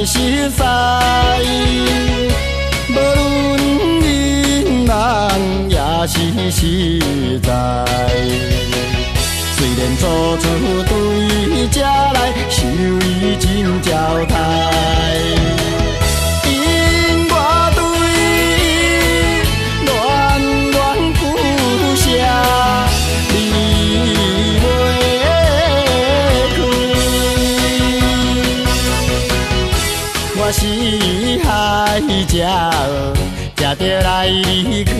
实在。无论人人也是实在。虽然做出对这来受伊真招待，因我对恋恋不舍，离袂开。我是海鸟，才着来离开。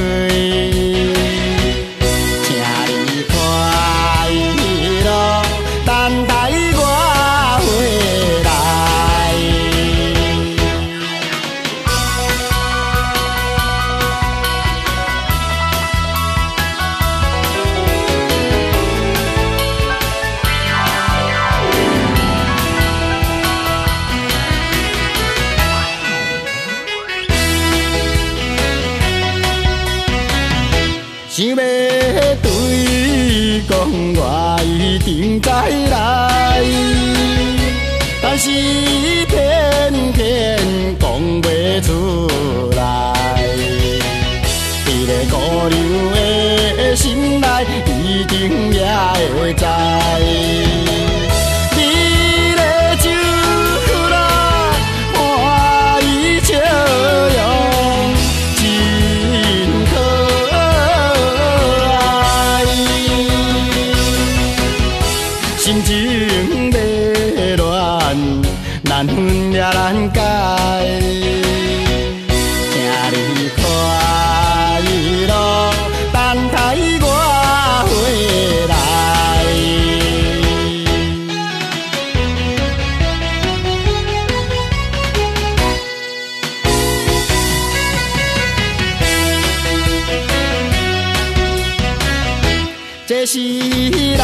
等待我回来。想要对伊讲，我一定再来，但是偏讲袂出来。伫个孤留的心内，一定也会知。你的手啦，看伊笑容真可爱，心情要乱，难分也难解。请你快乐，等待我回来。这是咱